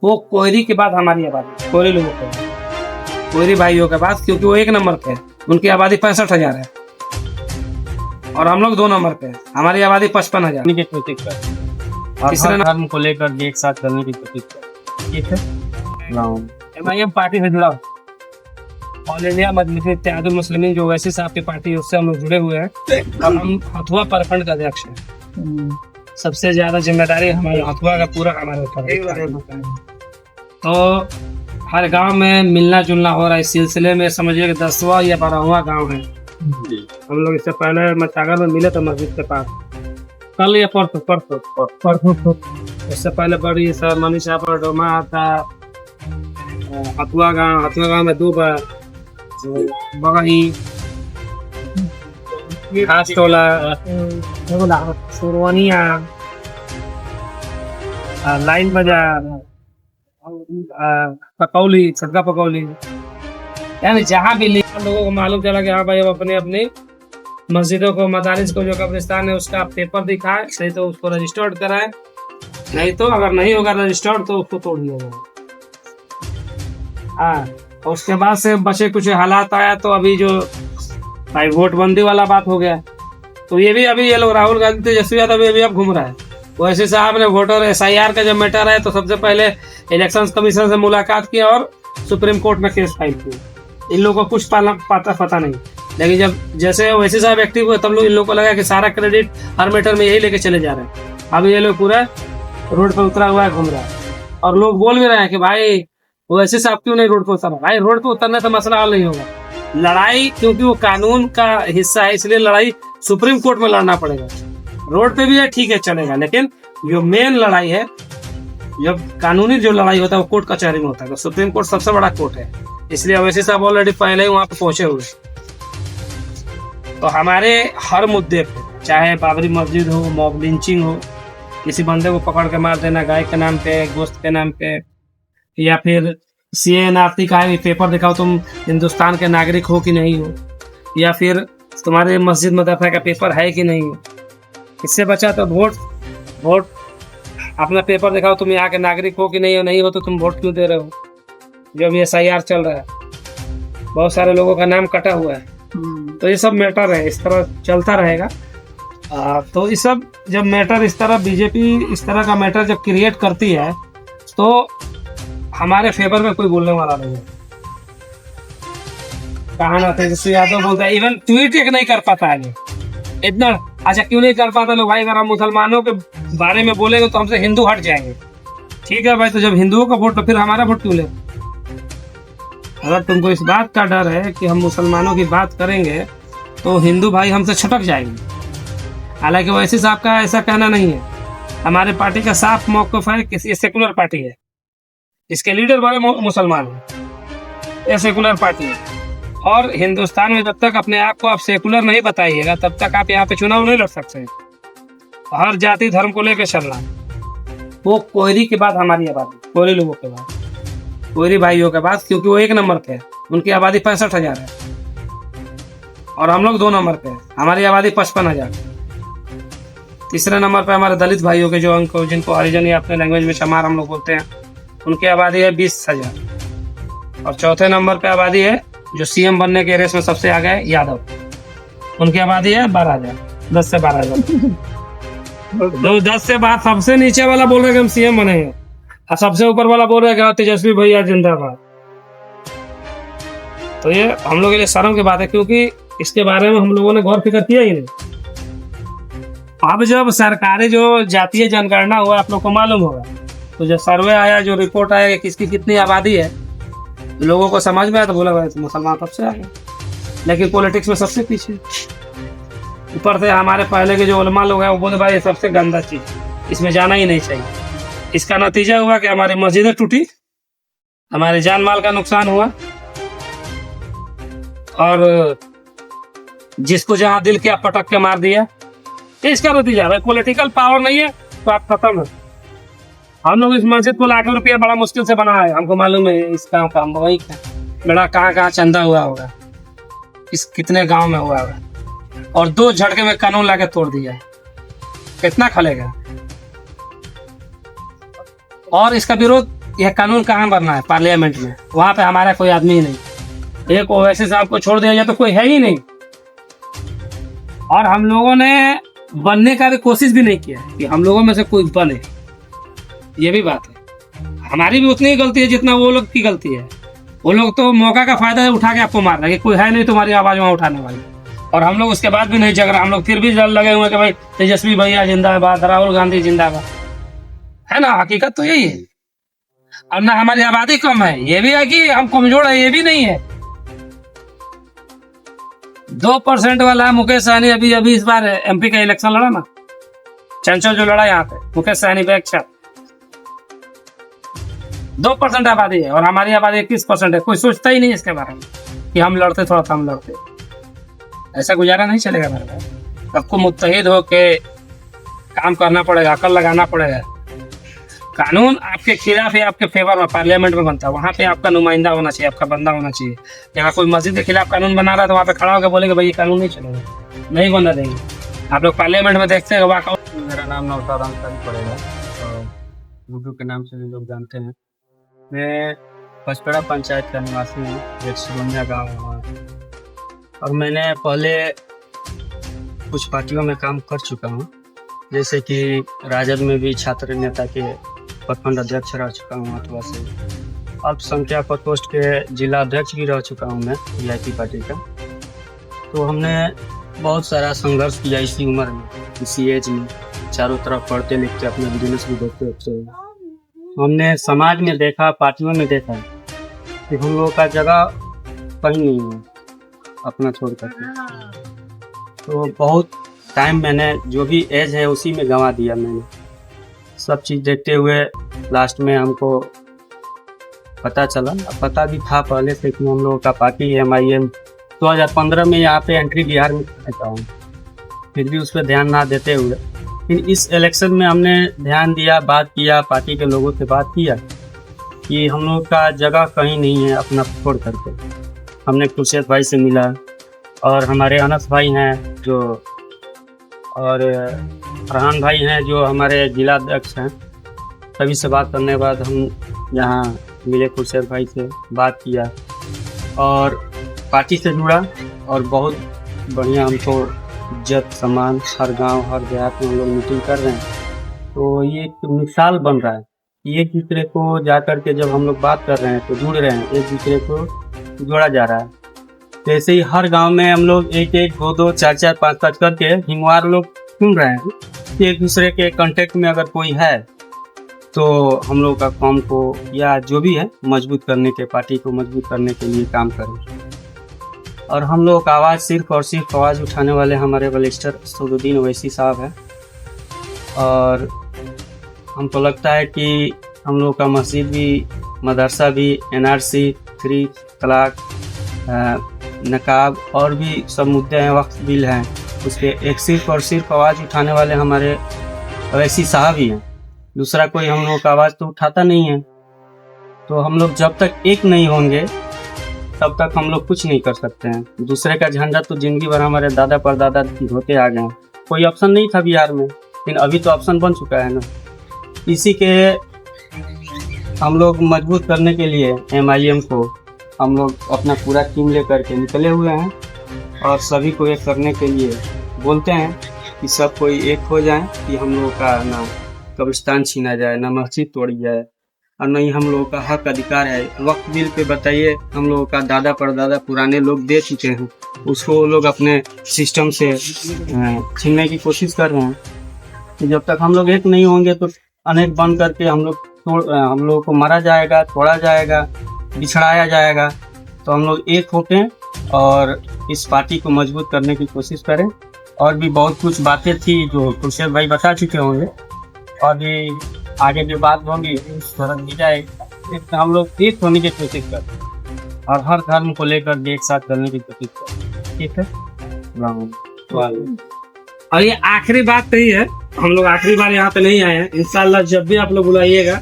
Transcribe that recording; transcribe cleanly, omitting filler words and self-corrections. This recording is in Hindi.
वो कोयरी के बाद हमारी आबादी, कोयरी लोगों के बाद, कोयरी भाइयों के बाद, क्योंकि वो 1 नंबर पे है, उनकी आबादी 65,000 है और हम लोग 2 नंबर पे है, हमारी आबादी 55,000। तीसरे धर्म को लेकर एक साथ करने की कोशिश कर, ठीक है। MIM पार्टी से जुड़ा ऑल इंडिया मजलिस इत्तेहादुल मुस्लिमीन जो वैसी साहब की पार्टी है उससे हम लोग जुड़े हुए हैं और हम हथुआ प्रखंड का अध्यक्ष हैं। सबसे ज्यादा जिम्मेदारी हमारे हथुआ का पूरा हमारे ऊपर है। तो हर गांव में मिलना जुलना हो रहा है। इस सिलसिले में समझिए कि 10वां या 12वां गांव है। हम लोग इससे पहले मचागर में मिले थे मस्जिद के पास, कल या परसों। इससे पहले बड़ी सर मनीषा पर डोमा आता, हथुआ गांव में 2 बार, बगही, खास टोला, सुरवनिया, लाइन बाजार, पकौली, सदका पकौली, यानी जहाँ भी लोगों को मालूम चला कि हाँ भाई अब अपने अपनी मस्जिदों को, मदारिस को, जो कब्रिस्तान है उसका पेपर दिखाए, नहीं तो उसको रजिस्टर्ड कराए, नहीं तो अगर नहीं होगा रजिस्टर्ड तो उसको तोड़ दिया जाएगा। हाँ, और उसके बाद से बचे कुछ हालात आया तो अभी जो भाई वोटबंदी वाला बात हो गया, तो ये भी अभी ये लोग राहुल गांधी तेजस्वी यादव अभी अब घूम रहा है। वैसे साहब ने वोटर SIR का जब मैटर है तो सबसे पहले इलेक्शन कमीशन से मुलाकात की और सुप्रीम कोर्ट में केस फाइल किया। इन लोगों को कुछ पता नहीं, लेकिन जब जैसे वैसे साहब एक्टिव हुए तब लोग इन लोगों को लगा कि सारा क्रेडिट हर मैटर में यही लेके चले जा रहे हैं। अब ये लोग पूरा रोड पर उतरा हुआ है, घूम रहा है, और लोग बोल भी रहे हैं कि भाई वैसे साहब क्यों नहीं रोड पर उतरा। भाई रोड पर उतरने से मसला हल नहीं होगा, लड़ाई क्योंकि वो कानून का हिस्सा है इसलिए लड़ाई सुप्रीम कोर्ट में लड़ना पड़ेगा। रोड पे भी है ठीक है चलेगा, लेकिन जो मेन लड़ाई है, जब कानूनी जो लड़ाई होता है वो कोर्ट कचहरी में होता है। तो सुप्रीम कोर्ट सबसे बड़ा कोर्ट है, इसलिए अवैसी साहब ऑलरेडी पहले ही वहां पे पहुंचे हुए। तो हमारे हर मुद्दे पे, चाहे बाबरी मस्जिद हो, मॉब लिंचिंग हो, किसी बंदे को पकड़ के मार देना गाय के नाम पे, गोश्त के नाम पे, या फिर CANRT का है पेपर दिखाओ तुम हिंदुस्तान के नागरिक हो कि नहीं हो, या फिर तुम्हारे मस्जिद मदरसा का पेपर है कि नहीं हो, इससे बचा तो वोट अपना पेपर दिखाओ तुम यहाँ के नागरिक हो कि नहीं हो तो तुम वोट क्यों दे रहे हो। जो अभी SIR चल रहा है, बहुत सारे लोगों का नाम कटा हुआ है, तो ये सब मैटर है, इस तरह चलता रहेगा। तो ये सब जब मैटर इस तरह बीजेपी इस तरह का मैटर जब क्रिएट करती है तो हमारे फेवर में कोई बोलने वाला नहीं है। कहा ना तेजस्वी यादव बोलता है, इवन ट्वीट एक नहीं कर पाता है इतना। अच्छा क्यों नहीं कर पाता लोग? भाई अगर हम मुसलमानों के बारे में बोलेंगे तो हमसे हिंदू हट जाएंगे। ठीक है भाई, तो जब हिंदुओं का वोट तो फिर हमारा वोट क्यों ले? अगर तुमको इस बात का डर है कि हम मुसलमानों की बात करेंगे तो हिंदू भाई हमसे छटक जाएंगे। हालांकि वैसे साहब का ऐसा कहना नहीं है, हमारे पार्टी का साफ मौक़िफ़ है कि ये सेकुलर पार्टी है, इसके लीडर बड़े मुसलमान हैं, ये सेकुलर पार्टी है। और हिंदुस्तान में जब तक अपने आप को आप सेकुलर नहीं बताइएगा तब तक आप यहाँ पे चुनाव नहीं लड़ सकते। हर जाति धर्म को लेकर चलना। वो कोयरी के बाद हमारी आबादी, कोयरी लोगों के बाद, कोयरी भाइयों के बाद, क्योंकि वो 1 नंबर पे है, उनकी आबादी 65,000 है और हम लोग 2 नंबर पे है, हमारी आबादी 55,000। तीसरे नंबर पे हमारे दलित भाइयों के जो जिनको हरिजन या अपने लैंग्वेज में चमार हम लोग बोलते हैं, उनकी आबादी है 20,000। और चौथे नंबर पे आबादी है जो CM बनने के रेस में सबसे आगे है यादव, उनकी आबादी है 12,000, 10 से 12,000। तो 10 से बाद सबसे नीचे वाला बोल रहे कि हम CM बनेंगे और सबसे ऊपर वाला बोल रहे कि तेजस्वी भैया जिंदाबाद। तो ये हम लोग के लिए शर्म की बात है, क्योंकि इसके बारे में हम लोगों ने गौर फिक्र किया ही नहीं। अब जब सरकारी जो जातीय जनगणना हुआ आप लोग को मालूम होगा, तो जब सर्वे आया, जो रिपोर्ट आया कि किसकी कितनी आबादी है, लोगों को समझ में आया तो बोला भाई तो मुसलमान सबसे आगे, लेकिन पॉलिटिक्स में सबसे पीछे। ऊपर से हमारे पहले के जो उलमा लोग हैं वो बोले भाई ये सबसे गंदा चीज, इसमें जाना ही नहीं चाहिए। इसका नतीजा हुआ कि हमारी मस्जिदें टूटी, हमारे जान माल का नुकसान हुआ, और जिसको जहां दिल किया पटक के मार दिया। इसका नतीजा भाई पॉलिटिकल पावर नहीं है तो आप खत्म है। हम लोग इस मस्जिद को लाखों रुपया बड़ा मुश्किल से बना है, हमको मालूम है इस काम का वही बड़ा कहाँ चंदा हुआ होगा, इस कितने गांव में हुआ होगा, और 2 झटके में कानून लाके तोड़ दिया। कितना खलेगा? और इसका विरोध यह कानून कहाँ बनना है? पार्लियामेंट में। वहां पे हमारा कोई आदमी ही नहीं। एक ओवैसी साहब को छोड़ दिया जाए तो कोई है ही नहीं। और हम लोगों ने बनने का भी कोशिश भी नहीं किया कि हम लोगों में से कोई बने। ये भी बात है, हमारी भी उतनी ही गलती है जितना वो लोग की गलती है। वो लोग तो मौका का फायदा उठा के आपको मार रहे कि कोई है नहीं तुम्हारी आवाज वहां उठाने वाली। और हम लोग उसके बाद भी नहीं जग रहा, हम लोग फिर भी जल लगे हुए कि भाई तेजस्वी भैया जिंदाबाद, राहुल गांधी जिंदाबाद। है ना, हकीकत तो यही है। और ना हमारी आबादी कम है, ये भी है कि हम कमजोर है, ये भी नहीं है। 2% वाला मुकेश सहनी अभी इस बार MP का इलेक्शन लड़ा ना, चंचल जो लड़ा यहाँ पे, मुकेश सहनी बैक छाप 2% आबादी है और हमारी आबादी 21% है। कोई सोचता ही नहीं इसके बारे में कि हम लड़ते, थोड़ा सा हम लड़ते। ऐसा गुजारा नहीं चलेगा हमारे पास। सबको मुत्तहिद होके काम करना पड़ेगा, अकल लगाना पड़ेगा। कानून आपके खिलाफ या आपके फेवर में पार्लियामेंट में बनता है, वहाँ पे आपका नुमाइंदा होना चाहिए, आपका बंदा होना चाहिए। अगर कोई मस्जिद के खिलाफ कानून बना रहा है तो वहाँ पे खड़ा होकर बोलेगा भाई ये कानून नहीं चलेगा, नहीं बनना देंगे। आप लोग पार्लियामेंट में देखते हैं वॉकआउट। मेरा नाम नौशाद अंसारी पड़ेगा और गुड्डू के नाम से भी लोग जानते हैं। मैं पचपड़ा पंचायत का निवासी हूँ, एक सिरोनिया गाँव है। और मैंने पहले कुछ पार्टियों में काम कर चुका हूँ, जैसे कि राजद में भी छात्र नेता के प्रखंड अध्यक्ष रह चुका हूँ अथवा से। अल्पसंख्यक प्रकोष्ठ के जिला अध्यक्ष भी रह चुका हूँ मैं VIP पार्टी का। तो हमने बहुत सारा संघर्ष किया इसी उम्र में, इसी एज में, चारों तरफ पढ़ते लिखते अपना बिजनेस भी देखते थे। हमने समाज में देखा, पार्टियों में देखा कि हम लोगों का जगह कहीं नहीं है अपना छोड़ करके। तो बहुत टाइम मैंने जो भी एज है उसी में गंवा दिया मैंने। सब चीज़ देखते हुए लास्ट में हमको पता चला, पता भी था पहले से कि हम लोगों का पार्टी MIM 2015 में यहाँ पे एंट्री बिहार में करता हूँ, फिर भी उस पर ध्यान ना देते हुए फिर इस इलेक्शन में हमने ध्यान दिया, बात किया, पार्टी के लोगों से बात किया कि हम लोग का जगह कहीं नहीं है अपना छोड़ करके। हमने खुर्शीद भाई से मिला और हमारे अनस भाई हैं जो, और फरहान भाई हैं जो हमारे जिला अध्यक्ष हैं। सभी से बात करने के बाद हम यहाँ मिले, खुर्शीद भाई से बात किया और पार्टी से जुड़ा। और बहुत बढ़िया हमको इज्जत सम्मान हर गांव हर देहात में हम लोग मीटिंग कर रहे हैं। तो ये एक मिसाल बन रहा है कि एक दूसरे को जा कर के जब हम लोग बात कर रहे हैं तो जुड़ रहे हैं, एक दूसरे को जोड़ा जा रहा है। तो ऐसे ही हर गांव में हम लोग 1-1, 2-2, 4-4, 5-5 करके हिमवार लोग सुन रहे हैं कि एक दूसरे के कांटेक्ट में अगर कोई है तो हम लोग का काम को या जो भी है मजबूत करने के, पार्टी को मजबूत करने के लिए काम करें। और हम लोग का आवाज़ सिर्फ और सिर्फ आवाज़ उठाने वाले हमारे बलिस्टर सदुद्दीन ओवैसी साहब हैं। और हमको लगता है कि हम लोग का मस्जिद भी, मदरसा भी, NRC, 3 तलाक, नकाब और भी सब मुद्दे हैं, वक्फ बिल हैं, उसके एक सिर्फ और सिर्फ आवाज़ उठाने वाले हमारे ओवैसी साहब ही हैं। दूसरा कोई हम लोग का आवाज़ तो उठाता नहीं है। तो हम लोग जब तक एक नहीं होंगे तब तक हम लोग कुछ नहीं कर सकते हैं। दूसरे का झंडा तो जिंदगी भर हमारे दादा परदादा होते आ गए हैं। कोई ऑप्शन नहीं था बिहार में, लेकिन अभी तो ऑप्शन बन चुका है ना। इसी के हम लोग मजबूत करने के लिए MIM को हम लोग अपना पूरा टीम लेकर के निकले हुए हैं और सभी को एक करने के लिए बोलते हैं कि सब कोई एक हो जाए कि हम लोगों का ना कब्रिस्तान छीना जाए, ना मस्जिद तोड़ी जाए और नहीं हम लोगों का हक अधिकार है। वक्फ बिल पे बताइए, हम लोगों का दादा परदादा पुराने लोग दे चुके हैं, उसको वो लोग अपने सिस्टम से छीनने की कोशिश कर रहे हैं। तो जब तक हम लोग एक नहीं होंगे तो अनेक बन करके हम लोगों को मारा जाएगा, तोड़ा जाएगा, बिछड़ाया जाएगा। तो हम लोग एक होके और इस पार्टी को मजबूत करने की कोशिश करें। और भी बहुत कुछ बातें थी जो खुर्शीद भाई बता चुके होंगे और भी आगे जो बात होगी फर्क दी जाएगी। हम लोग एक होने की कोशिश करें और हर धर्म को लेकर एक साथ करने की कोशिश करें। ठीक है, और ये आखिरी बात नहीं है, हम लोग आखिरी बार यहाँ पे नहीं आए हैं। इंशाल्लाह जब भी आप लोग बुलाइएगा